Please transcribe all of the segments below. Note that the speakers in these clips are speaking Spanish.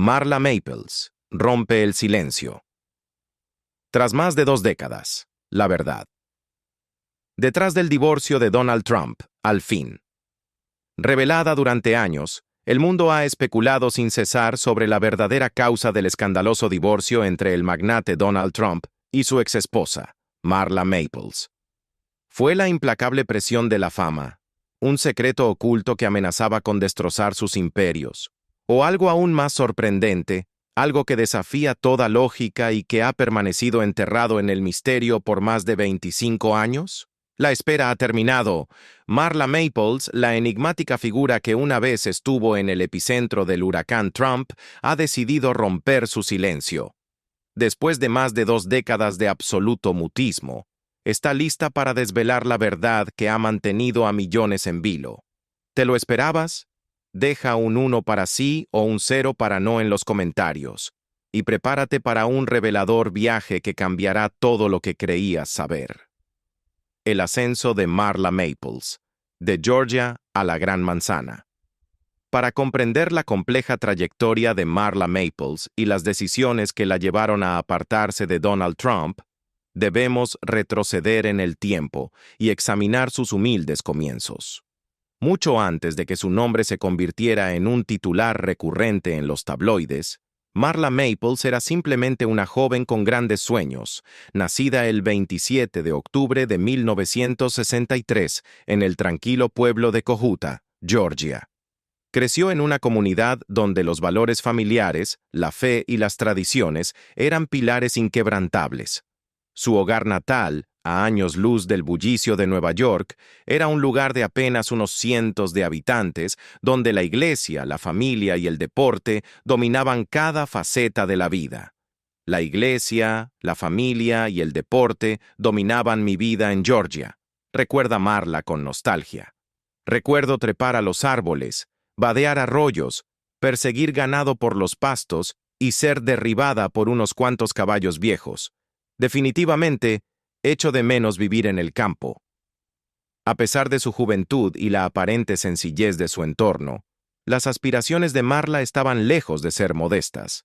Marla Maples rompe el silencio. Tras más de 2 décadas, la verdad. Detrás del divorcio de Donald Trump, al fin. Revelada durante años, el mundo ha especulado sin cesar sobre la verdadera causa del escandaloso divorcio entre el magnate Donald Trump y su exesposa, Marla Maples. ¿Fue la implacable presión de la fama, un secreto oculto que amenazaba con destrozar sus imperios, o algo aún más sorprendente, algo que desafía toda lógica y que ha permanecido enterrado en el misterio por más de 25 años? La espera ha terminado. Marla Maples, la enigmática figura que una vez estuvo en el epicentro del huracán Trump, ha decidido romper su silencio. Después de más de 2 décadas de absoluto mutismo, está lista para desvelar la verdad que ha mantenido a millones en vilo. ¿Te lo esperabas? Deja un 1 para sí o un 0 para no en los comentarios, y prepárate para un revelador viaje que cambiará todo lo que creías saber. El ascenso de Marla Maples, de Georgia a la Gran Manzana. Para comprender la compleja trayectoria de Marla Maples y las decisiones que la llevaron a apartarse de Donald Trump, debemos retroceder en el tiempo y examinar sus humildes comienzos. Mucho antes de que su nombre se convirtiera en un titular recurrente en los tabloides, Marla Maples era simplemente una joven con grandes sueños, nacida el 27 de octubre de 1963 en el tranquilo pueblo de Cojutta, Georgia. Creció en una comunidad donde los valores familiares, la fe y las tradiciones eran pilares inquebrantables. Su hogar natal, a años luz del bullicio de Nueva York, era un lugar de apenas unos cientos de habitantes, donde la iglesia, la familia y el deporte dominaban cada faceta de la vida. La iglesia, la familia y el deporte dominaban mi vida en Georgia, recuerda Marla con nostalgia. Recuerdo trepar a los árboles, vadear arroyos, perseguir ganado por los pastos y ser derribada por unos cuantos caballos viejos. Definitivamente, echo de menos vivir en el campo. A pesar de su juventud y la aparente sencillez de su entorno, las aspiraciones de Marla estaban lejos de ser modestas.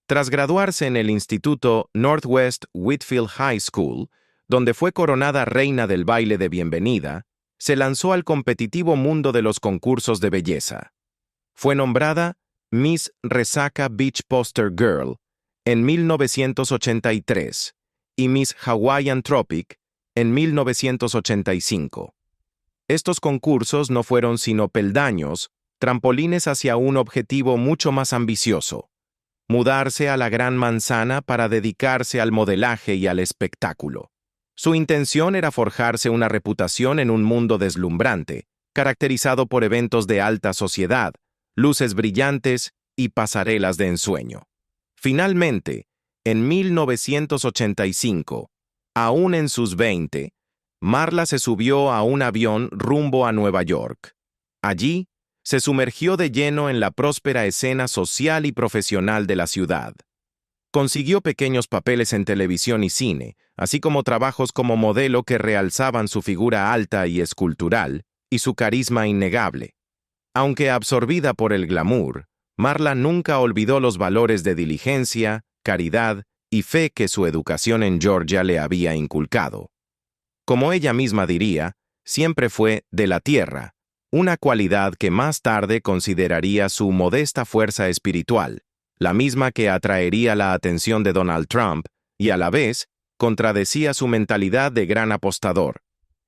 Tras graduarse en el instituto Northwest Whitfield High School, donde fue coronada reina del baile de bienvenida, se lanzó al competitivo mundo de los concursos de belleza. Fue nombrada Miss Resaca Beach Poster Girl en 1983 y Miss Hawaiian Tropic en 1985. Estos concursos no fueron sino peldaños, trampolines hacia un objetivo mucho más ambicioso: mudarse a la Gran Manzana para dedicarse al modelaje y al espectáculo. Su intención era forjarse una reputación en un mundo deslumbrante, caracterizado por eventos de alta sociedad, luces brillantes y pasarelas de ensueño. Finalmente, en 1985, aún en sus 20, Marla se subió a un avión rumbo a Nueva York. Allí, se sumergió de lleno en la próspera escena social y profesional de la ciudad. Consiguió pequeños papeles en televisión y cine, así como trabajos como modelo que realzaban su figura alta y escultural, y su carisma innegable. Aunque absorbida por el glamour, Marla nunca olvidó los valores de diligencia, caridad y fe que su educación en Georgia le había inculcado. Como ella misma diría, siempre fue de la tierra, una cualidad que más tarde consideraría su modesta fuerza espiritual, la misma que atraería la atención de Donald Trump y a la vez contradecía su mentalidad de gran apostador.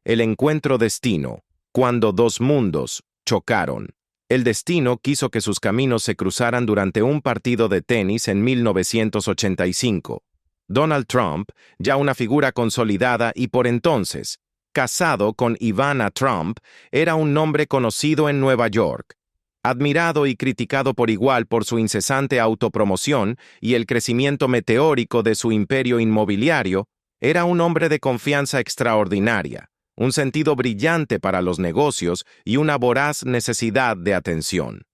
El encuentro destino, cuando 2 mundos chocaron. El destino quiso que sus caminos se cruzaran durante un partido de tenis en 1985. Donald Trump, ya una figura consolidada y por entonces casado con Ivana Trump, era un nombre conocido en Nueva York. Admirado y criticado por igual por su incesante autopromoción y el crecimiento meteórico de su imperio inmobiliario, era un hombre de confianza extraordinaria, un sentido brillante para los negocios y una voraz necesidad de atención.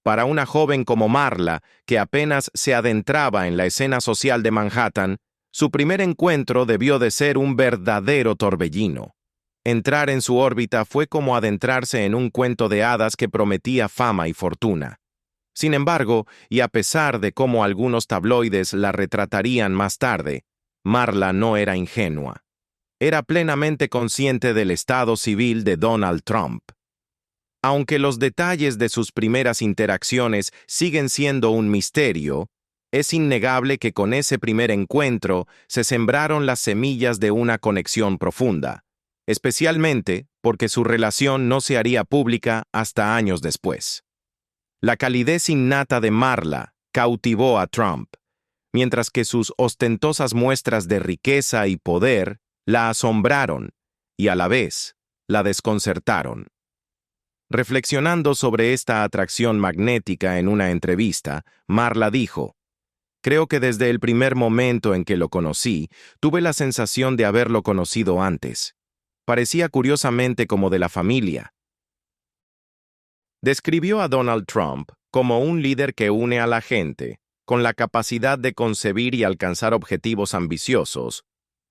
Para una joven como Marla, que apenas se adentraba en la escena social de Manhattan, su primer encuentro debió de ser un verdadero torbellino. Entrar en su órbita fue como adentrarse en un cuento de hadas que prometía fama y fortuna. Sin embargo, y a pesar de cómo algunos tabloides la retratarían más tarde, Marla no era ingenua. Era plenamente consciente del estado civil de Donald Trump. Aunque los detalles de sus primeras interacciones siguen siendo un misterio, es innegable que con ese primer encuentro se sembraron las semillas de una conexión profunda, especialmente porque su relación no se haría pública hasta años después. La calidez innata de Marla cautivó a Trump, mientras que sus ostentosas muestras de riqueza y poder la asombraron y a la vez la desconcertaron. Reflexionando sobre esta atracción magnética en una entrevista, Marla dijo: "Creo que desde el primer momento en que lo conocí, tuve la sensación de haberlo conocido antes. Parecía curiosamente como de la familia". Describió a Donald Trump como un líder que une a la gente, con la capacidad de concebir y alcanzar objetivos ambiciosos,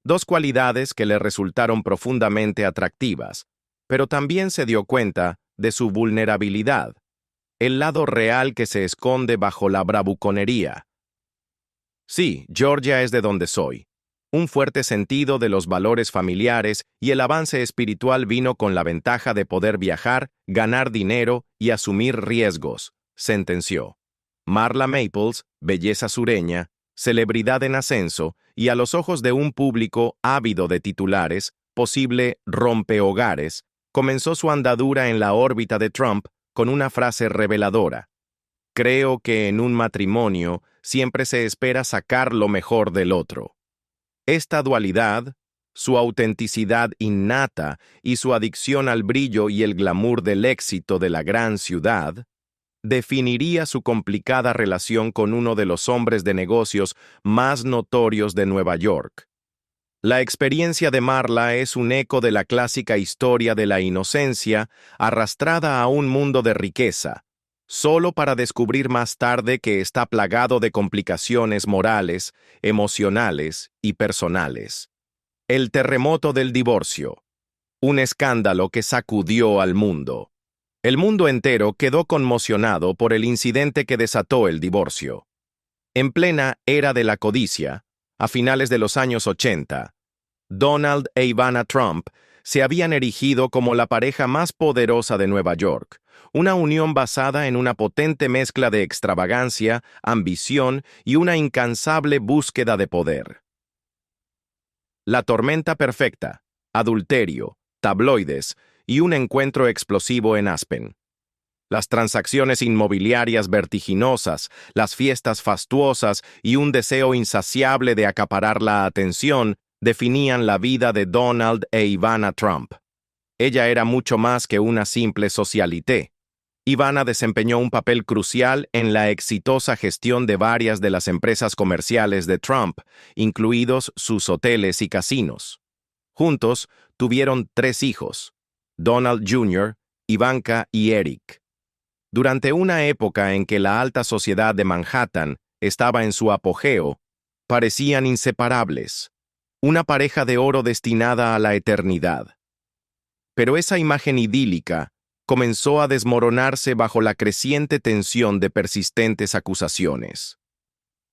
dos cualidades que le resultaron profundamente atractivas, pero también se dio cuenta de su vulnerabilidad, el lado real que se esconde bajo la bravuconería. Sí, Georgia es de donde soy. Un fuerte sentido de los valores familiares y el avance espiritual vino con la ventaja de poder viajar, ganar dinero y asumir riesgos, sentenció. Marla Maples, belleza sureña, celebridad en ascenso y a los ojos de un público ávido de titulares, posible rompehogares, comenzó su andadura en la órbita de Trump con una frase reveladora: "Creo que en un matrimonio siempre se espera sacar lo mejor del otro". Esta dualidad, su autenticidad innata y su adicción al brillo y el glamour del éxito de la gran ciudad, definiría su complicada relación con uno de los hombres de negocios más notorios de Nueva York. La experiencia de Marla es un eco de la clásica historia de la inocencia arrastrada a un mundo de riqueza, solo para descubrir más tarde que está plagado de complicaciones morales, emocionales y personales. El terremoto del divorcio. Un escándalo que sacudió al mundo. El mundo entero quedó conmocionado por el incidente que desató el divorcio. En plena era de la codicia, a finales de los años 80, Donald e Ivana Trump se habían erigido como la pareja más poderosa de Nueva York, una unión basada en una potente mezcla de extravagancia, ambición y una incansable búsqueda de poder. La tormenta perfecta, adulterio, tabloides y un encuentro explosivo en Aspen. Las transacciones inmobiliarias vertiginosas, las fiestas fastuosas y un deseo insaciable de acaparar la atención definían la vida de Donald e Ivana Trump. Ella era mucho más que una simple socialité. Ivana desempeñó un papel crucial en la exitosa gestión de varias de las empresas comerciales de Trump, incluidos sus hoteles y casinos. Juntos, tuvieron 3 hijos: Donald Jr., Ivanka y Eric. Durante una época en que la alta sociedad de Manhattan estaba en su apogeo, parecían inseparables, una pareja de oro destinada a la eternidad. Pero esa imagen idílica comenzó a desmoronarse bajo la creciente tensión de persistentes acusaciones.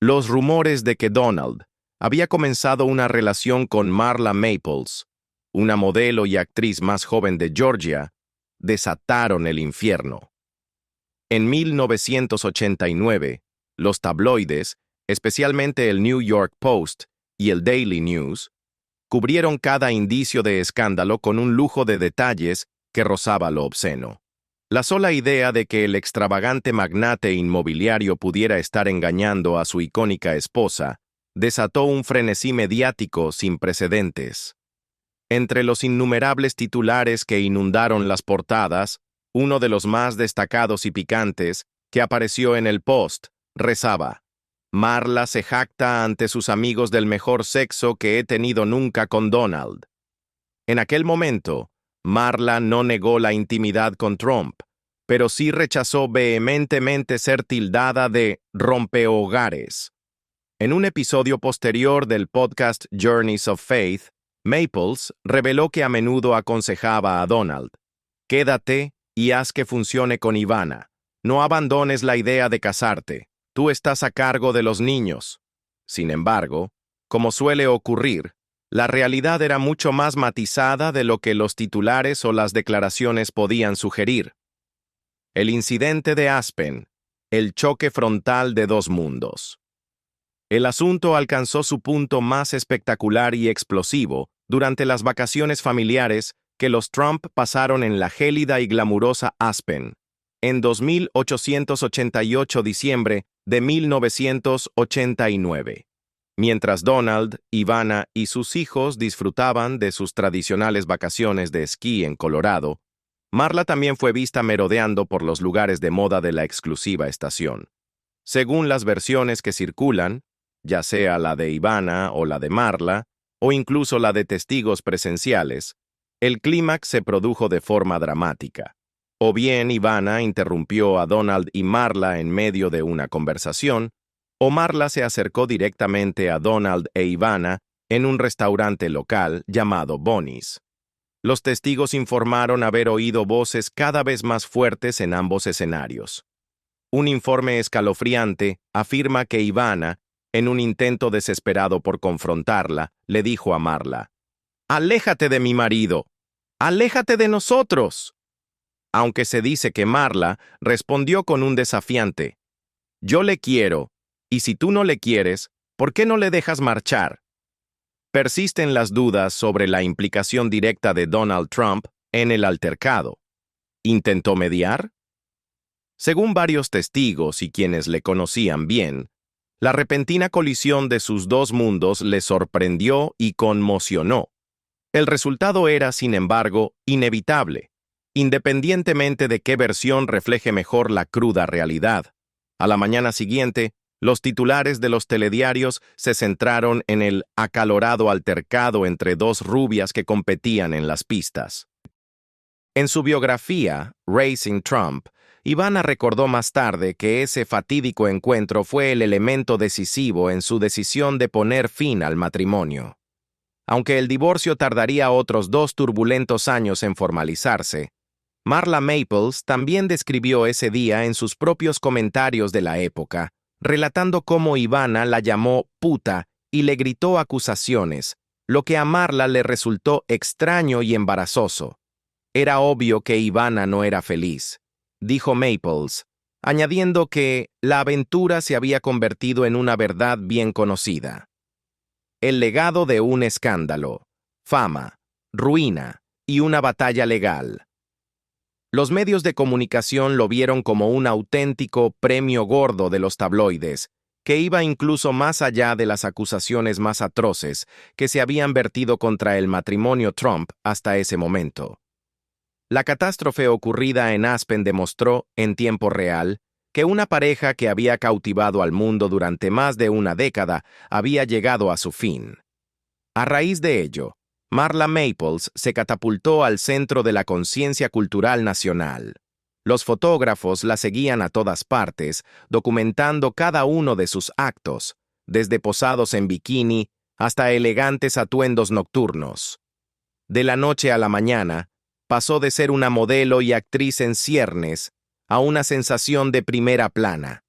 Los rumores de que Donald había comenzado una relación con Marla Maples, una modelo y actriz más joven de Georgia, desataron el infierno. En 1989, los tabloides, especialmente el New York Post y el Daily News, cubrieron cada indicio de escándalo con un lujo de detalles que rozaba lo obsceno. La sola idea de que el extravagante magnate inmobiliario pudiera estar engañando a su icónica esposa desató un frenesí mediático sin precedentes. Entre los innumerables titulares que inundaron las portadas, uno de los más destacados y picantes, que apareció en el Post, rezaba: "Marla se jacta ante sus amigos del mejor sexo que he tenido nunca con Donald". En aquel momento, Marla no negó la intimidad con Trump, pero sí rechazó vehementemente ser tildada de rompehogares. En un episodio posterior del podcast Journeys of Faith, Maples reveló que a menudo aconsejaba a Donald: "Quédate y haz que funcione con Ivana. No abandones la idea de casarte. Tú estás a cargo de los niños. Sin embargo, como suele ocurrir, la realidad era mucho más matizada de lo que los titulares o las declaraciones podían sugerir. El incidente de Aspen, el choque frontal de dos mundos. El asunto alcanzó su punto más espectacular y explosivo durante las vacaciones familiares que los Trump pasaron en la gélida y glamurosa Aspen, en 2888 diciembre de 1989. Mientras Donald, Ivana y sus hijos disfrutaban de sus tradicionales vacaciones de esquí en Colorado, Marla también fue vista merodeando por los lugares de moda de la exclusiva estación. Según las versiones que circulan, ya sea la de Ivana o la de Marla, o incluso la de testigos presenciales, el clímax se produjo de forma dramática. O bien Ivana interrumpió a Donald y Marla en medio de una conversación, o Marla se acercó directamente a Donald e Ivana en un restaurante local llamado Bonnie's. Los testigos informaron haber oído voces cada vez más fuertes en ambos escenarios. Un informe escalofriante afirma que Ivana, en un intento desesperado por confrontarla, le dijo a Marla: «Aléjate de mi marido. Aléjate de nosotros». Aunque se dice que Marla respondió con un desafiante: «Yo le quiero, y si tú no le quieres, ¿por qué no le dejas marchar?». Persisten las dudas sobre la implicación directa de Donald Trump en el altercado. ¿Intentó mediar? Según varios testigos y quienes le conocían bien, la repentina colisión de sus dos mundos le sorprendió y conmocionó. El resultado era, sin embargo, inevitable, independientemente de qué versión refleje mejor la cruda realidad. A la mañana siguiente, los titulares de los telediarios se centraron en el acalorado altercado entre dos rubias que competían en las pistas. En su biografía, Racing Trump, Ivana recordó más tarde que ese fatídico encuentro fue el elemento decisivo en su decisión de poner fin al matrimonio. Aunque el divorcio tardaría otros 2 turbulentos años en formalizarse, Marla Maples también describió ese día en sus propios comentarios de la época, relatando cómo Ivana la llamó puta y le gritó acusaciones, lo que a Marla le resultó extraño y embarazoso. Era obvio que Ivana no era feliz, dijo Maples, añadiendo que la aventura se había convertido en una verdad bien conocida. El legado de un escándalo, fama, ruina y una batalla legal. Los medios de comunicación lo vieron como un auténtico premio gordo de los tabloides, que iba incluso más allá de las acusaciones más atroces que se habían vertido contra el matrimonio Trump hasta ese momento. La catástrofe ocurrida en Aspen demostró, en tiempo real, que una pareja que había cautivado al mundo durante más de una década había llegado a su fin. A raíz de ello, Marla Maples se catapultó al centro de la conciencia cultural nacional. Los fotógrafos la seguían a todas partes, documentando cada uno de sus actos, desde posados en bikini hasta elegantes atuendos nocturnos. De la noche a la mañana, pasó de ser una modelo y actriz en ciernes a una sensación de primera plana.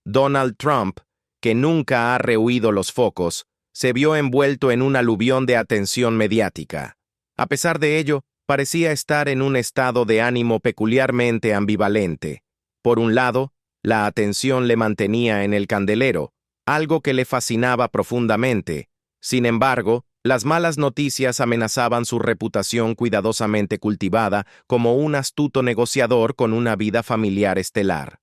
Donald Trump, que nunca ha rehuido los focos, se vio envuelto en un aluvión de atención mediática. A pesar de ello, parecía estar en un estado de ánimo peculiarmente ambivalente. Por un lado, la atención le mantenía en el candelero, algo que le fascinaba profundamente. Sin embargo, las malas noticias amenazaban su reputación cuidadosamente cultivada como un astuto negociador con una vida familiar estelar.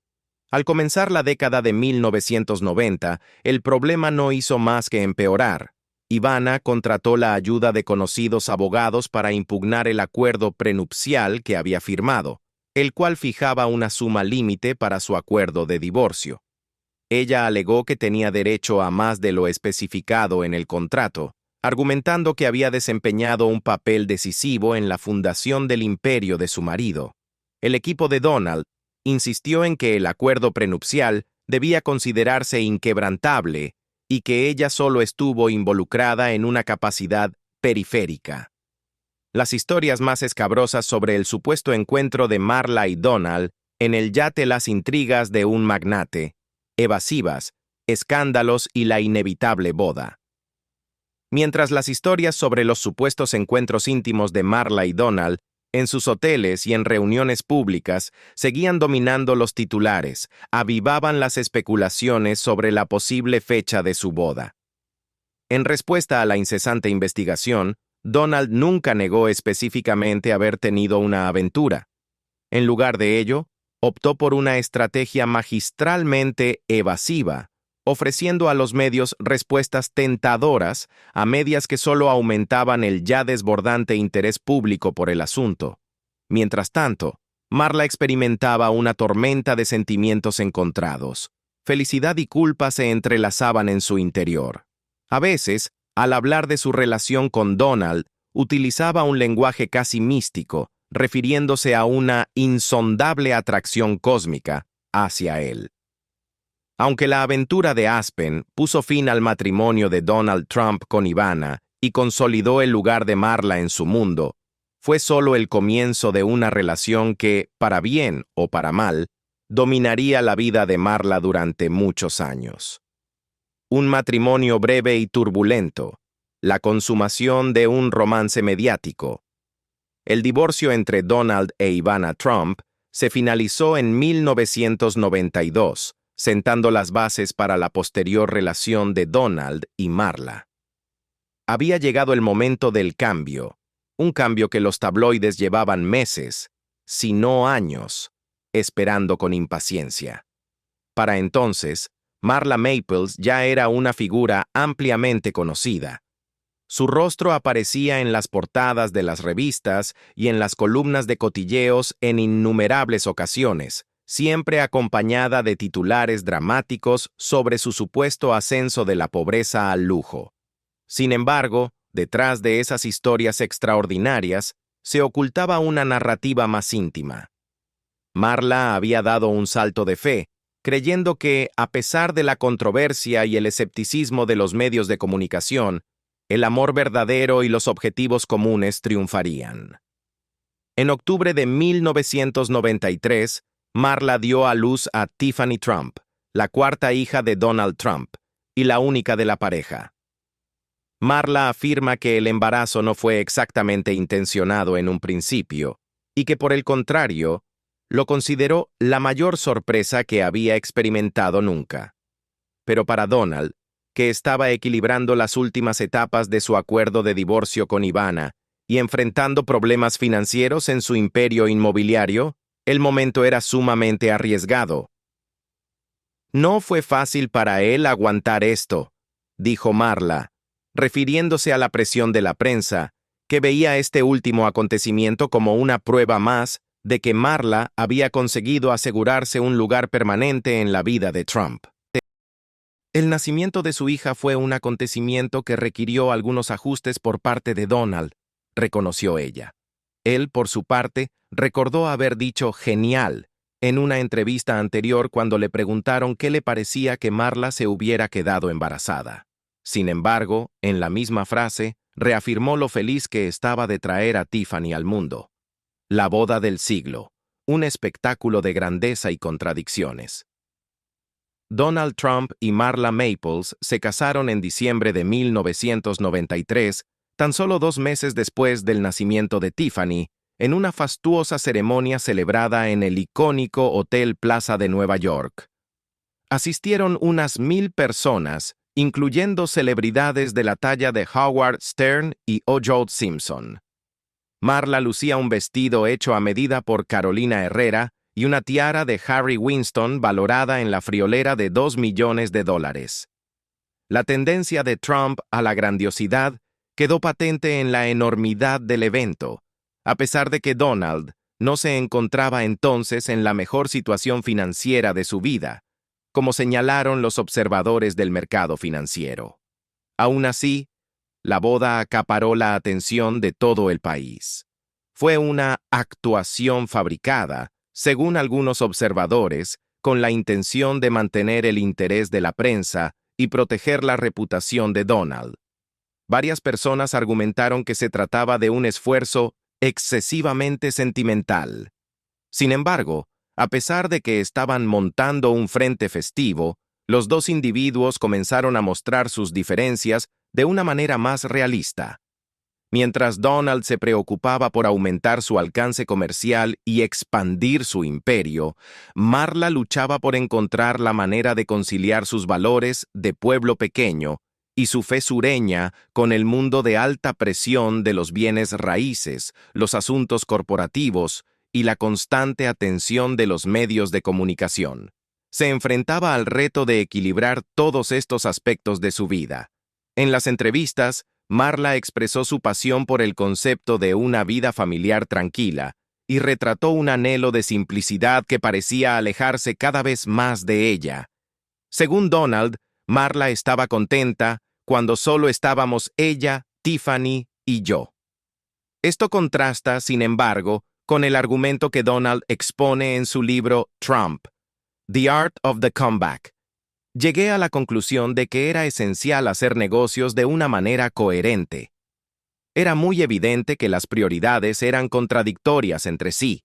Al comenzar la década de 1990, el problema no hizo más que empeorar. Ivana contrató la ayuda de conocidos abogados para impugnar el acuerdo prenupcial que había firmado, el cual fijaba una suma límite para su acuerdo de divorcio. Ella alegó que tenía derecho a más de lo especificado en el contrato, argumentando que había desempeñado un papel decisivo en la fundación del imperio de su marido. El equipo de Donald insistió en que el acuerdo prenupcial debía considerarse inquebrantable y que ella solo estuvo involucrada en una capacidad periférica. Las historias más escabrosas sobre el supuesto encuentro de Marla y Donald en el yate las intrigas de un magnate, evasivas, escándalos y la inevitable boda. Mientras las historias sobre los supuestos encuentros íntimos de Marla y Donald en sus hoteles y en reuniones públicas seguían dominando los titulares, avivaban las especulaciones sobre la posible fecha de su boda. En respuesta a la incesante investigación, Donald nunca negó específicamente haber tenido una aventura. En lugar de ello, optó por una estrategia magistralmente evasiva, ofreciendo a los medios respuestas tentadoras a medias que solo aumentaban el ya desbordante interés público por el asunto. Mientras tanto, Marla experimentaba una tormenta de sentimientos encontrados. Felicidad y culpa se entrelazaban en su interior. A veces, al hablar de su relación con Donald, utilizaba un lenguaje casi místico, refiriéndose a una insondable atracción cósmica hacia él. Aunque la aventura de Aspen puso fin al matrimonio de Donald Trump con Ivana y consolidó el lugar de Marla en su mundo, fue solo el comienzo de una relación que, para bien o para mal, dominaría la vida de Marla durante muchos años. Un matrimonio breve y turbulento, la consumación de un romance mediático. El divorcio entre Donald e Ivana Trump se finalizó en 1992, sentando las bases para la posterior relación de Donald y Marla. Había llegado el momento del cambio, un cambio que los tabloides llevaban meses, si no años, esperando con impaciencia. Para entonces, Marla Maples ya era una figura ampliamente conocida. Su rostro aparecía en las portadas de las revistas y en las columnas de cotilleos en innumerables ocasiones, siempre acompañada de titulares dramáticos sobre su supuesto ascenso de la pobreza al lujo. Sin embargo, detrás de esas historias extraordinarias, se ocultaba una narrativa más íntima. Marla había dado un salto de fe, creyendo que, a pesar de la controversia y el escepticismo de los medios de comunicación, el amor verdadero y los objetivos comunes triunfarían. En octubre de 1993, Marla dio a luz a Tiffany Trump, la cuarta hija de Donald Trump, y la única de la pareja. Marla afirma que el embarazo no fue exactamente intencionado en un principio, y que por el contrario, lo consideró la mayor sorpresa que había experimentado nunca. Pero para Donald, que estaba equilibrando las últimas etapas de su acuerdo de divorcio con Ivana y enfrentando problemas financieros en su imperio inmobiliario, el momento era sumamente arriesgado. No fue fácil para él aguantar esto, dijo Marla, refiriéndose a la presión de la prensa, que veía este último acontecimiento como una prueba más de que Marla había conseguido asegurarse un lugar permanente en la vida de Trump. El nacimiento de su hija fue un acontecimiento que requirió algunos ajustes por parte de Donald, reconoció ella. Él, por su parte, recordó haber dicho «genial» en una entrevista anterior cuando le preguntaron qué le parecía que Marla se hubiera quedado embarazada. Sin embargo, en la misma frase, reafirmó lo feliz que estaba de traer a Tiffany al mundo. La boda del siglo, un espectáculo de grandeza y contradicciones. Donald Trump y Marla Maples se casaron en diciembre de 1993, tan solo 2 meses después del nacimiento de Tiffany, en una fastuosa ceremonia celebrada en el icónico Hotel Plaza de Nueva York. Asistieron unas 1,000 personas, incluyendo celebridades de la talla de Howard Stern y O.J. Simpson. Marla lucía un vestido hecho a medida por Carolina Herrera y una tiara de Harry Winston valorada en la friolera de $2 millones. La tendencia de Trump a la grandiosidad quedó patente en la enormidad del evento, a pesar de que Donald no se encontraba entonces en la mejor situación financiera de su vida, como señalaron los observadores del mercado financiero. Aún así, la boda acaparó la atención de todo el país. Fue una actuación fabricada, según algunos observadores, con la intención de mantener el interés de la prensa y proteger la reputación de Donald. Varias personas argumentaron que se trataba de un esfuerzo excesivamente sentimental. Sin embargo, A pesar de que estaban montando un frente festivo, los dos individuos comenzaron a mostrar sus diferencias de una manera más realista. Mientras Donald se preocupaba por aumentar su alcance comercial y expandir su imperio, Marla luchaba por encontrar la manera de conciliar sus valores de pueblo pequeño y su fe sureña con el mundo de alta presión de los bienes raíces, los asuntos corporativos y la constante atención de los medios de comunicación. Se enfrentaba al reto de equilibrar todos estos aspectos de su vida. En las entrevistas, Marla expresó su pasión por el concepto de una vida familiar tranquila y retrató un anhelo de simplicidad que parecía alejarse cada vez más de ella. Según Donald, Marla estaba contenta cuando solo estábamos ella, Tiffany y yo. Esto contrasta, sin embargo, con el argumento que Donald expone en su libro Trump, The Art of the Comeback. Llegué a la conclusión de que era esencial hacer negocios de una manera coherente. Era muy evidente que las prioridades eran contradictorias entre sí.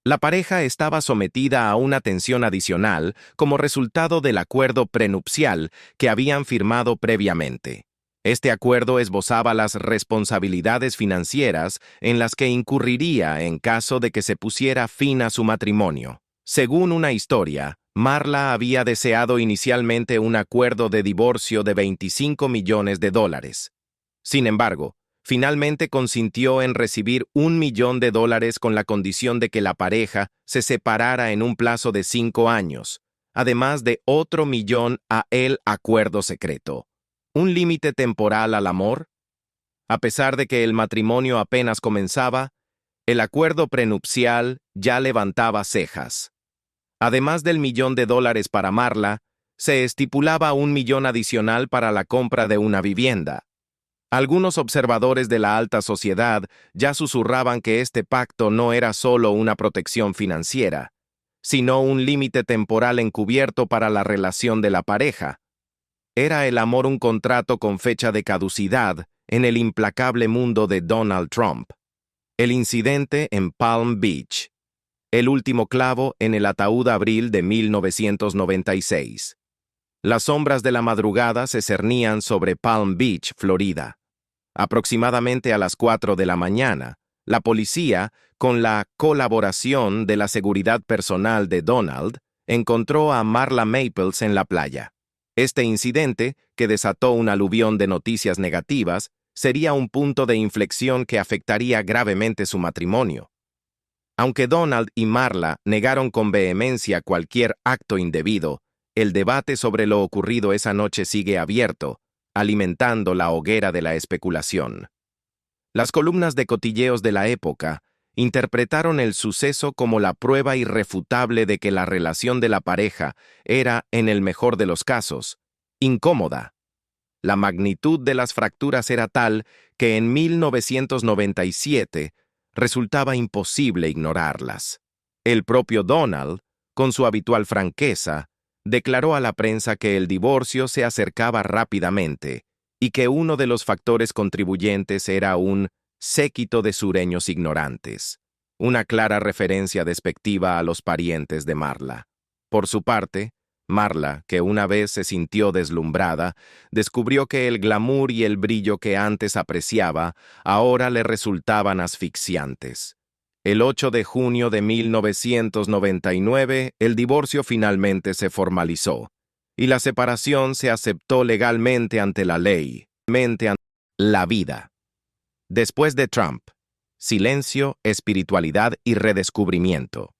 La pareja estaba sometida a una tensión adicional como resultado del acuerdo prenupcial que habían firmado previamente. Este acuerdo esbozaba las responsabilidades financieras en las que incurriría en caso de que se pusiera fin a su matrimonio. Según una historia, Marla había deseado inicialmente un acuerdo de divorcio de $25 millones. Sin embargo, finalmente consintió en recibir $1 millón con la condición de que la pareja se separara en un plazo de 5 años, además de otro $1 millón a el acuerdo secreto. ¿Un límite temporal al amor? A pesar de que el matrimonio apenas comenzaba, el acuerdo prenupcial ya levantaba cejas. Además del $1 millón para Marla, se estipulaba $1 millón adicional para la compra de una vivienda. Algunos observadores de la alta sociedad ya susurraban que este pacto no era solo una protección financiera, sino un límite temporal encubierto para la relación de la pareja. ¿Era el amor un contrato con fecha de caducidad en el implacable mundo de Donald Trump? El incidente en Palm Beach. El último clavo en el ataúd abril de 1996. Las sombras de la madrugada se cernían sobre Palm Beach, Florida. Aproximadamente a las 4 de la mañana, la policía, con la colaboración de la seguridad personal de Donald, encontró a Marla Maples en la playa. Este incidente, que desató un aluvión de noticias negativas, sería un punto de inflexión que afectaría gravemente su matrimonio. Aunque Donald y Marla negaron con vehemencia cualquier acto indebido, el debate sobre lo ocurrido esa noche sigue abierto, alimentando la hoguera de la especulación. Las columnas de cotilleos de la época interpretaron el suceso como la prueba irrefutable de que la relación de la pareja era, en el mejor de los casos, incómoda. La magnitud de las fracturas era tal que en 1997 resultaba imposible ignorarlas. El propio Donald, con su habitual franqueza, declaró a la prensa que el divorcio se acercaba rápidamente y que uno de los factores contribuyentes era un séquito de sureños ignorantes, una clara referencia despectiva a los parientes de Marla. Por su parte, Marla, que una vez se sintió deslumbrada, descubrió que el glamour y el brillo que antes apreciaba ahora le resultaban asfixiantes. El 8 de junio de 1999, el divorcio finalmente se formalizó, y la separación se aceptó legalmente ante la ley, ante la vida. Después de Trump, silencio, espiritualidad y redescubrimiento.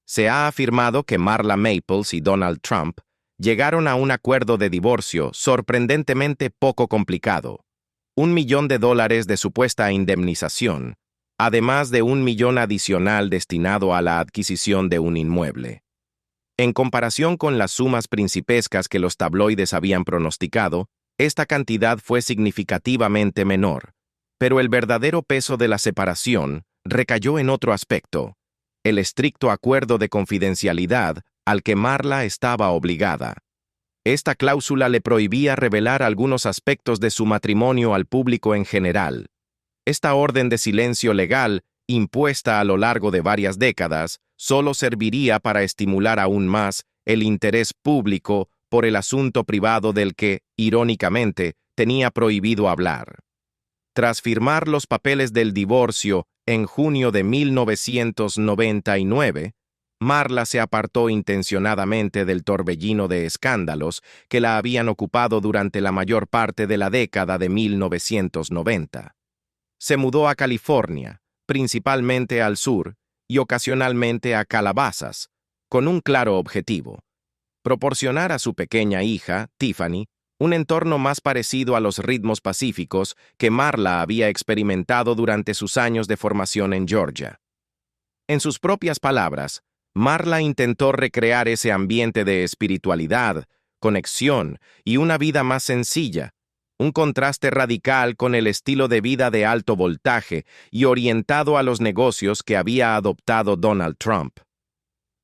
Se ha afirmado que Marla Maples y Donald Trump llegaron a un acuerdo de divorcio sorprendentemente poco complicado. $1 millón de supuesta indemnización, además de $1 millón adicional destinado a la adquisición de un inmueble. En comparación con las sumas principescas que los tabloides habían pronosticado, esta cantidad fue significativamente menor, pero el verdadero peso de la separación recayó en otro aspecto: el estricto acuerdo de confidencialidad al que Marla estaba obligada. Esta cláusula le prohibía revelar algunos aspectos de su matrimonio al público en general. Esta orden de silencio legal, impuesta a lo largo de varias décadas, solo serviría para estimular aún más el interés público por el asunto privado del que, irónicamente, tenía prohibido hablar. Tras firmar los papeles del divorcio en junio de 1999, Marla se apartó intencionadamente del torbellino de escándalos que la habían ocupado durante la mayor parte de la década de 1990. Se mudó a California, principalmente al sur, y ocasionalmente a Calabasas, con un claro objetivo: proporcionar a su pequeña hija, Tiffany, un entorno más parecido a los ritmos pacíficos que Marla había experimentado durante sus años de formación en Georgia. En sus propias palabras, Marla intentó recrear ese ambiente de espiritualidad, conexión y una vida más sencilla, un contraste radical con el estilo de vida de alto voltaje y orientado a los negocios que había adoptado Donald Trump.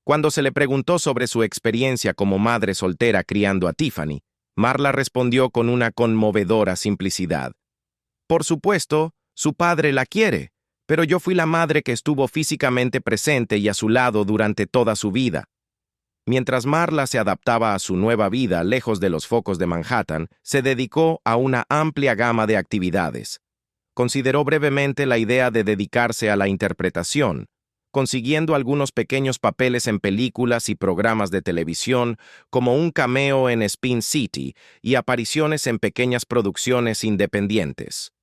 Cuando se le preguntó sobre su experiencia como madre soltera criando a Tiffany, Marla respondió con una conmovedora simplicidad: «Por supuesto, su padre la quiere, pero yo fui la madre que estuvo físicamente presente y a su lado durante toda su vida». Mientras Marla se adaptaba a su nueva vida lejos de los focos de Manhattan, se dedicó a una amplia gama de actividades. Consideró brevemente la idea de dedicarse a la interpretación, consiguiendo algunos pequeños papeles en películas y programas de televisión, como un cameo en Spin City y apariciones en pequeñas producciones independientes.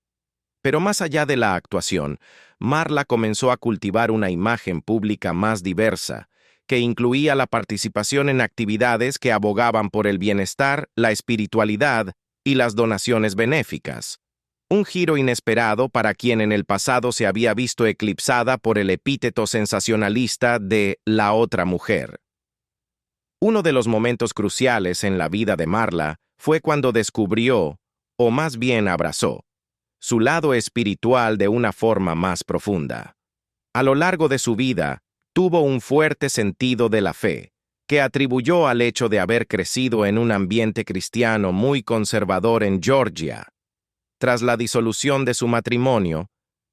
Pero más allá de la actuación, Marla comenzó a cultivar una imagen pública más diversa, que incluía la participación en actividades que abogaban por el bienestar, la espiritualidad y las donaciones benéficas. Un giro inesperado para quien en el pasado se había visto eclipsada por el epíteto sensacionalista de la otra mujer. Uno de los momentos cruciales en la vida de Marla fue cuando descubrió, o más bien abrazó, su lado espiritual de una forma más profunda. A lo largo de su vida, tuvo un fuerte sentido de la fe, que atribuyó al hecho de haber crecido en un ambiente cristiano muy conservador en Georgia. Tras la disolución de su matrimonio,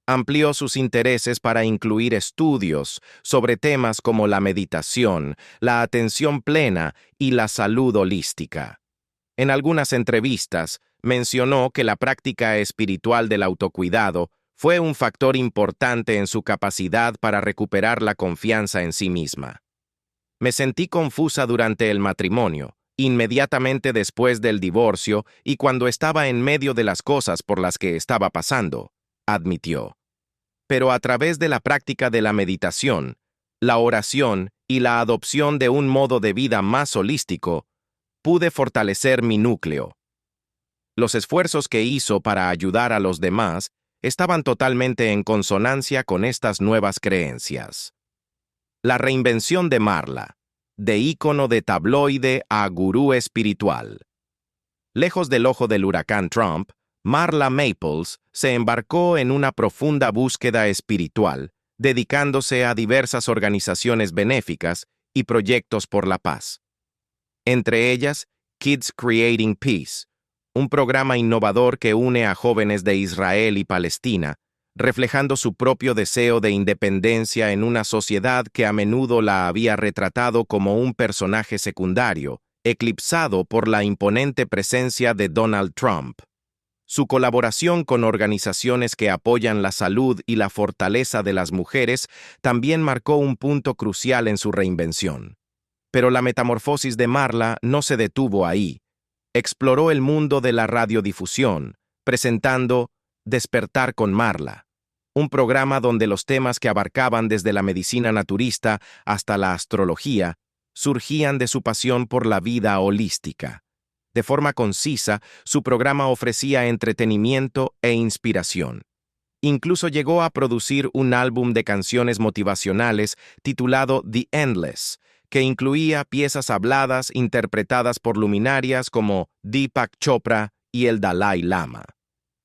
amplió sus intereses para incluir estudios sobre temas como la meditación, la atención plena y la salud holística. En algunas entrevistas, mencionó que la práctica espiritual del autocuidado fue un factor importante en su capacidad para recuperar la confianza en sí misma. «Me sentí confusa durante el matrimonio, inmediatamente después del divorcio y cuando estaba en medio de las cosas por las que estaba pasando», admitió. Pero a través de la práctica de la meditación, la oración y la adopción de un modo de vida más holístico, pude fortalecer mi núcleo. Los esfuerzos que hizo para ayudar a los demás estaban totalmente en consonancia con estas nuevas creencias. La reinvención de Marla, de ícono de tabloide a gurú espiritual. Lejos del ojo del huracán Trump, Marla Maples se embarcó en una profunda búsqueda espiritual, dedicándose a diversas organizaciones benéficas y proyectos por la paz. Entre ellas, Kids Creating Peace, un programa innovador que une a jóvenes de Israel y Palestina, reflejando su propio deseo de independencia en una sociedad que a menudo la había retratado como un personaje secundario, eclipsado por la imponente presencia de Donald Trump. Su colaboración con organizaciones que apoyan la salud y la fortaleza de las mujeres también marcó un punto crucial en su reinvención. Pero la metamorfosis de Marla no se detuvo ahí. Exploró el mundo de la radiodifusión, presentando Despertar con Marla, un programa donde los temas que abarcaban desde la medicina naturista hasta la astrología surgían de su pasión por la vida holística. De forma concisa, su programa ofrecía entretenimiento e inspiración. Incluso llegó a producir un álbum de canciones motivacionales titulado The Endless, que incluía piezas habladas interpretadas por luminarias como Deepak Chopra y el Dalai Lama.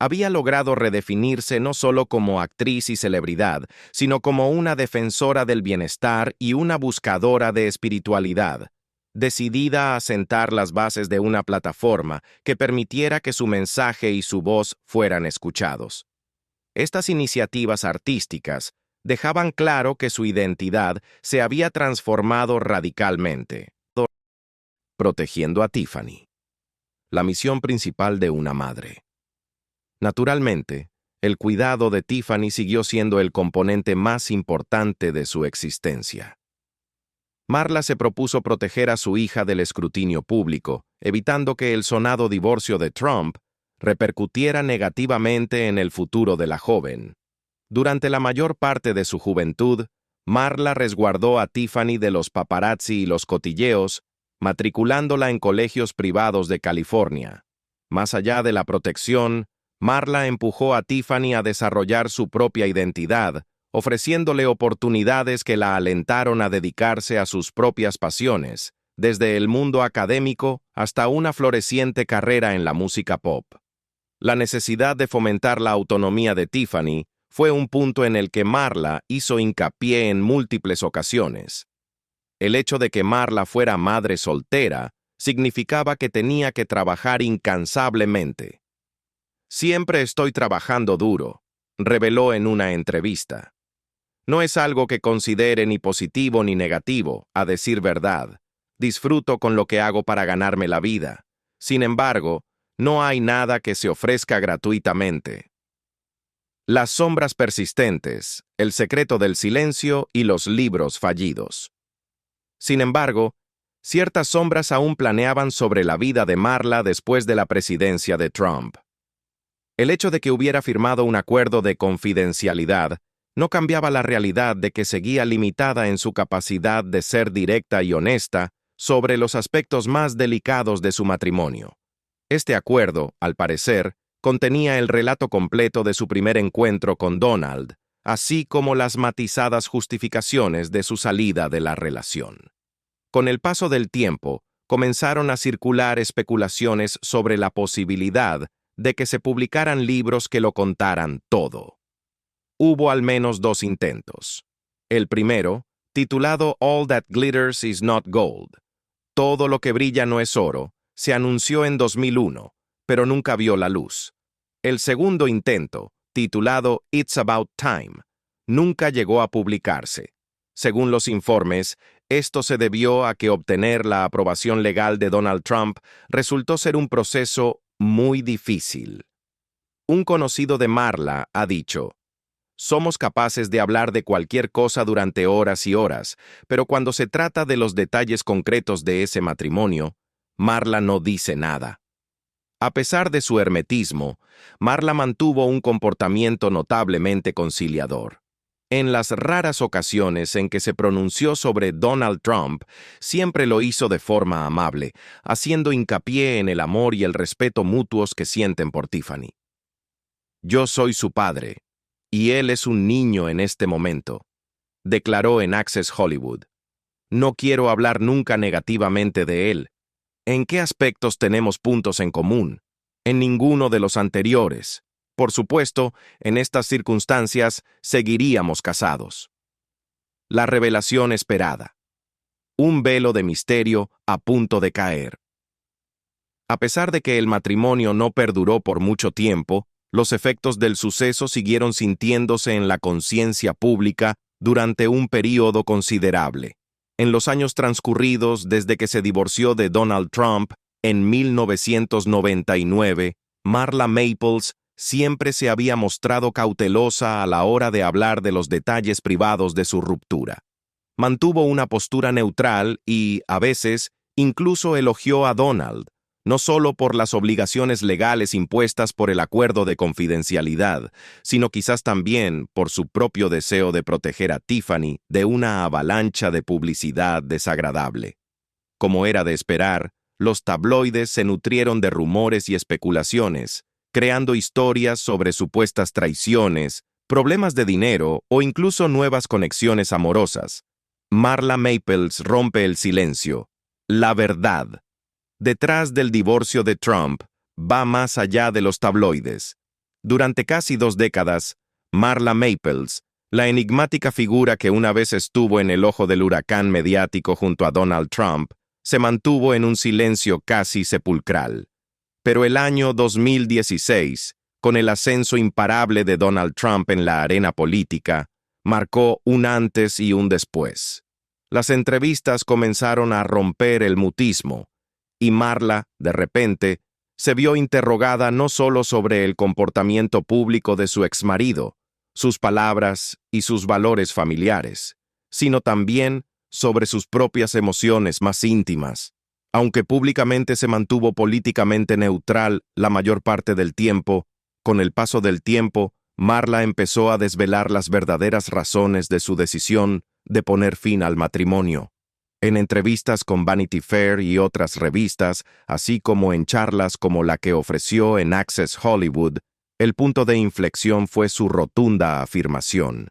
Había logrado redefinirse no solo como actriz y celebridad, sino como una defensora del bienestar y una buscadora de espiritualidad, decidida a sentar las bases de una plataforma que permitiera que su mensaje y su voz fueran escuchados. Estas iniciativas artísticas, dejaban claro que su identidad se había transformado radicalmente, protegiendo a Tiffany, la misión principal de una madre. Naturalmente, el cuidado de Tiffany siguió siendo el componente más importante de su existencia. Marla se propuso proteger a su hija del escrutinio público, evitando que el sonado divorcio de Trump repercutiera negativamente en el futuro de la joven. Durante la mayor parte de su juventud, Marla resguardó a Tiffany de los paparazzi y los cotilleos, matriculándola en colegios privados de California. Más allá de la protección, Marla empujó a Tiffany a desarrollar su propia identidad, ofreciéndole oportunidades que la alentaron a dedicarse a sus propias pasiones, desde el mundo académico hasta una floreciente carrera en la música pop. La necesidad de fomentar la autonomía de Tiffany fue un punto en el que Marla hizo hincapié en múltiples ocasiones. El hecho de que Marla fuera madre soltera significaba que tenía que trabajar incansablemente. «Siempre estoy trabajando duro», reveló en una entrevista. «No es algo que considere ni positivo ni negativo, a decir verdad. Disfruto con lo que hago para ganarme la vida. Sin embargo, no hay nada que se ofrezca gratuitamente». Las sombras persistentes, el secreto del silencio y los libros fallidos. Sin embargo, ciertas sombras aún planeaban sobre la vida de Marla después de la presidencia de Trump. El hecho de que hubiera firmado un acuerdo de confidencialidad no cambiaba la realidad de que seguía limitada en su capacidad de ser directa y honesta sobre los aspectos más delicados de su matrimonio. Este acuerdo, al parecer, contenía el relato completo de su primer encuentro con Donald, así como las matizadas justificaciones de su salida de la relación. Con el paso del tiempo, comenzaron a circular especulaciones sobre la posibilidad de que se publicaran libros que lo contaran todo. Hubo al menos 2 intentos. El primero, titulado All That Glitters Is Not Gold, Todo lo que brilla no es oro, se anunció en 2001, pero nunca vio la luz. El segundo intento, titulado It's About Time, nunca llegó a publicarse. Según los informes, esto se debió a que obtener la aprobación legal de Donald Trump resultó ser un proceso muy difícil. Un conocido de Marla ha dicho: «Somos capaces de hablar de cualquier cosa durante horas y horas, pero cuando se trata de los detalles concretos de ese matrimonio, Marla no dice nada». A pesar de su hermetismo, Marla mantuvo un comportamiento notablemente conciliador. En las raras ocasiones en que se pronunció sobre Donald Trump, siempre lo hizo de forma amable, haciendo hincapié en el amor y el respeto mutuos que sienten por Tiffany. «Yo soy su padre, y él es un niño en este momento», declaró en Access Hollywood. «No quiero hablar nunca negativamente de él. ¿En qué aspectos tenemos puntos en común? En ninguno de los anteriores. Por supuesto, en estas circunstancias seguiríamos casados». La revelación esperada. Un velo de misterio a punto de caer. A pesar de que el matrimonio no perduró por mucho tiempo, los efectos del suceso siguieron sintiéndose en la conciencia pública durante un período considerable. En los años transcurridos desde que se divorció de Donald Trump en 1999, Marla Maples siempre se había mostrado cautelosa a la hora de hablar de los detalles privados de su ruptura. Mantuvo una postura neutral y, a veces, incluso elogió a Donald, no solo por las obligaciones legales impuestas por el acuerdo de confidencialidad, sino quizás también por su propio deseo de proteger a Tiffany de una avalancha de publicidad desagradable. Como era de esperar, los tabloides se nutrieron de rumores y especulaciones, creando historias sobre supuestas traiciones, problemas de dinero o incluso nuevas conexiones amorosas. Marla Maples rompe el silencio. La verdad detrás del divorcio de Trump va más allá de los tabloides. Durante casi 2 décadas, Marla Maples, la enigmática figura que una vez estuvo en el ojo del huracán mediático junto a Donald Trump, se mantuvo en un silencio casi sepulcral. Pero el año 2016, con el ascenso imparable de Donald Trump en la arena política, Marcó un antes y un después. Las entrevistas comenzaron a romper el mutismo, y Marla, de repente, se vio interrogada no solo sobre el comportamiento público de su exmarido, sus palabras y sus valores familiares, sino también sobre sus propias emociones más íntimas. Aunque públicamente se mantuvo políticamente neutral la mayor parte del tiempo, con el paso del tiempo, Marla empezó a desvelar las verdaderas razones de su decisión de poner fin al matrimonio. En entrevistas con Vanity Fair y otras revistas, así como en charlas como la que ofreció en Access Hollywood, el punto de inflexión fue su rotunda afirmación.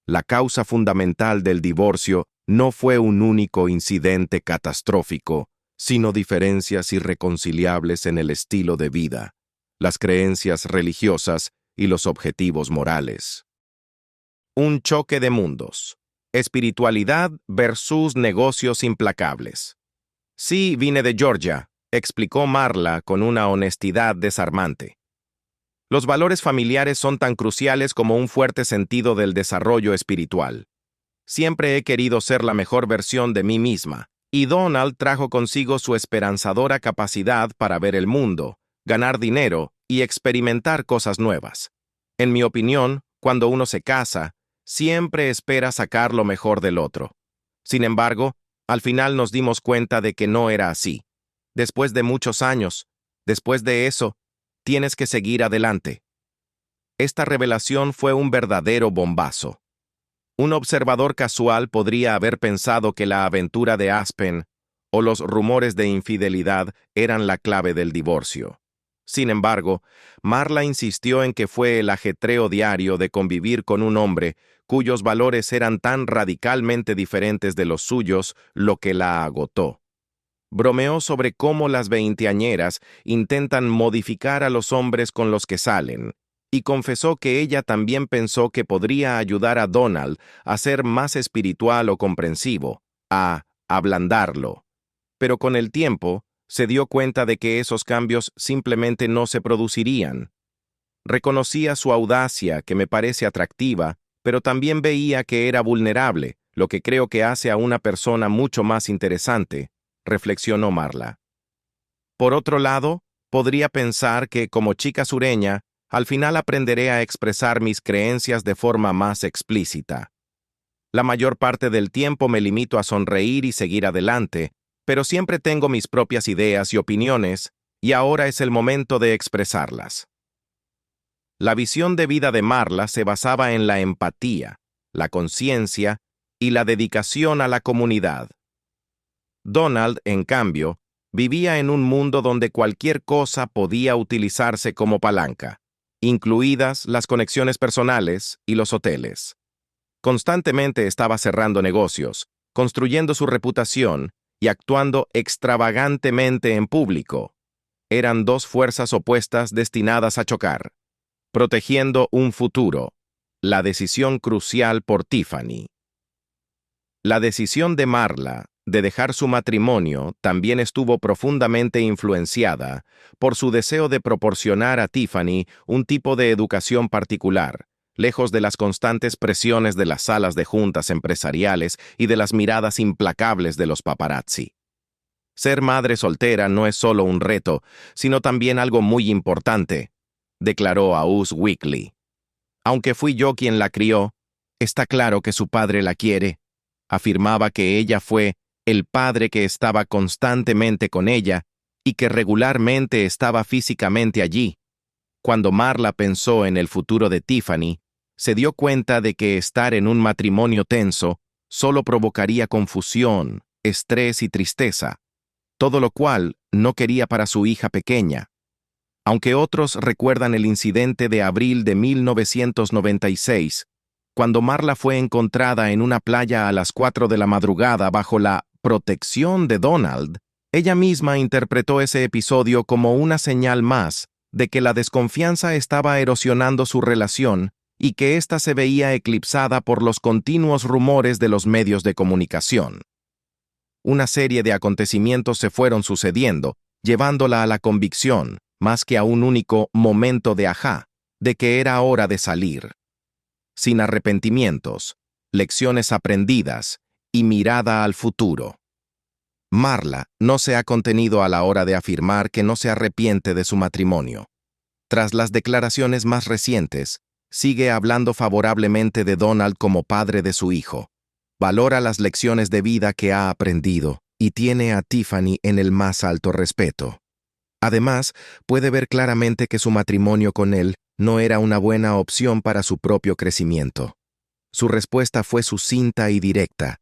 La causa fundamental del divorcio no fue un único incidente catastrófico, sino diferencias irreconciliables en el estilo de vida, las creencias religiosas y los objetivos morales. Un choque de mundos. Espiritualidad versus negocios implacables. Sí, vine de Georgia, explicó Marla con una honestidad desarmante. Los valores familiares son tan cruciales como un fuerte sentido del desarrollo espiritual. Siempre he querido ser la mejor versión de mí misma, y Donald trajo consigo su esperanzadora capacidad para ver el mundo, ganar dinero y experimentar cosas nuevas. En mi opinión, cuando uno se casa, siempre espera sacar lo mejor del otro. Sin embargo, al final nos dimos cuenta de que no era así. Después de muchos años, después de eso, tienes que seguir adelante. Esta revelación fue un verdadero bombazo. Un observador casual podría haber pensado que la aventura de Aspen o los rumores de infidelidad eran la clave del divorcio. Sin embargo, Marla insistió en que fue el ajetreo diario de convivir con un hombre cuyos valores eran tan radicalmente diferentes de los suyos lo que la agotó. Bromeó sobre cómo las veinteañeras intentan modificar a los hombres con los que salen, y confesó que ella también pensó que podría ayudar a Donald a ser más espiritual o comprensivo, a ablandarlo. Pero con el tiempo, se dio cuenta de que esos cambios simplemente no se producirían. Reconocía su audacia, que me parece atractiva, pero también veía que era vulnerable, lo que creo que hace a una persona mucho más interesante, reflexionó Marla. Por otro lado, podría pensar que, como chica sureña, al final aprenderé a expresar mis creencias de forma más explícita. La mayor parte del tiempo me limito a sonreír y seguir adelante, pero siempre tengo mis propias ideas y opiniones, y ahora es el momento de expresarlas. La visión de vida de Marla se basaba en la empatía, la conciencia y la dedicación a la comunidad. Donald, en cambio, vivía en un mundo donde cualquier cosa podía utilizarse como palanca, incluidas las conexiones personales y los hoteles. Constantemente estaba cerrando negocios, construyendo su reputación y actuando extravagantemente en público. Eran dos fuerzas opuestas destinadas a chocar, protegiendo un futuro, la decisión crucial por Tiffany. La decisión de Marla de dejar su matrimonio también estuvo profundamente influenciada por su deseo de proporcionar a Tiffany un tipo de educación particular, lejos de las constantes presiones de las salas de juntas empresariales y de las miradas implacables de los paparazzi. Ser madre soltera no es solo un reto, sino también algo muy importante, declaró a Us Weekly. Aunque fui yo quien la crió, está claro que su padre la quiere. Afirmaba que ella fue el padre que estaba constantemente con ella y que regularmente estaba físicamente allí. Cuando Marla pensó en el futuro de Tiffany, se dio cuenta de que estar en un matrimonio tenso solo provocaría confusión, estrés y tristeza, todo lo cual no quería para su hija pequeña. Aunque otros recuerdan el incidente de abril de 1996, cuando Marla fue encontrada en una playa a las 4 de la madrugada bajo la protección de Donald, ella misma interpretó ese episodio como una señal más de que la desconfianza estaba erosionando su relación y que ésta se veía eclipsada por los continuos rumores de los medios de comunicación. Una serie de acontecimientos se fueron sucediendo, llevándola a la convicción, más que a un único momento de ajá, de que era hora de salir. sin arrepentimientos, lecciones aprendidas y mirada al futuro. Marla no se ha contenido a la hora de afirmar que no se arrepiente de su matrimonio. Tras las declaraciones más recientes, sigue hablando favorablemente de Donald como padre de su hijo. Valora las lecciones de vida que ha aprendido y tiene a Tiffany en el más alto respeto. Además, puede ver claramente que su matrimonio con él no era una buena opción para su propio crecimiento. Su respuesta fue sucinta y directa.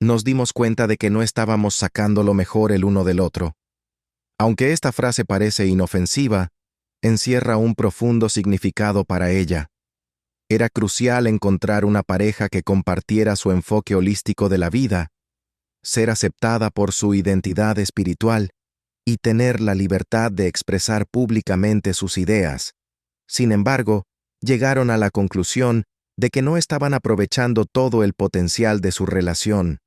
Nos dimos cuenta de que no estábamos sacando lo mejor el uno del otro. Aunque esta frase parece inofensiva, encierra un profundo significado para ella. Era crucial encontrar una pareja que compartiera su enfoque holístico de la vida, ser aceptada por su identidad espiritual y tener la libertad de expresar públicamente sus ideas. Sin embargo, llegaron a la conclusión de que no estaban aprovechando todo el potencial de su relación.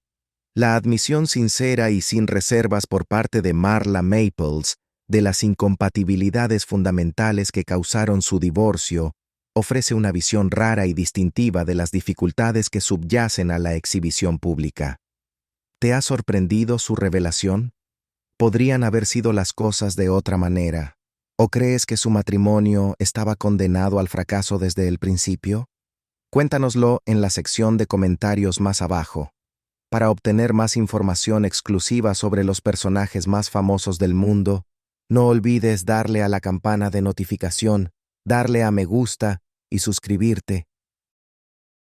La admisión sincera y sin reservas por parte de Marla Maples de las incompatibilidades fundamentales que causaron su divorcio ofrece una visión rara y distintiva de las dificultades que subyacen a la exhibición pública. ¿Te ha sorprendido su revelación? ¿Podrían haber sido las cosas de otra manera? ¿O crees que su matrimonio estaba condenado al fracaso desde el principio? Cuéntanoslo en la sección de comentarios más abajo. Para obtener más información exclusiva sobre los personajes más famosos del mundo, no olvides darle a la campana de notificación, darle a me gusta y suscribirte.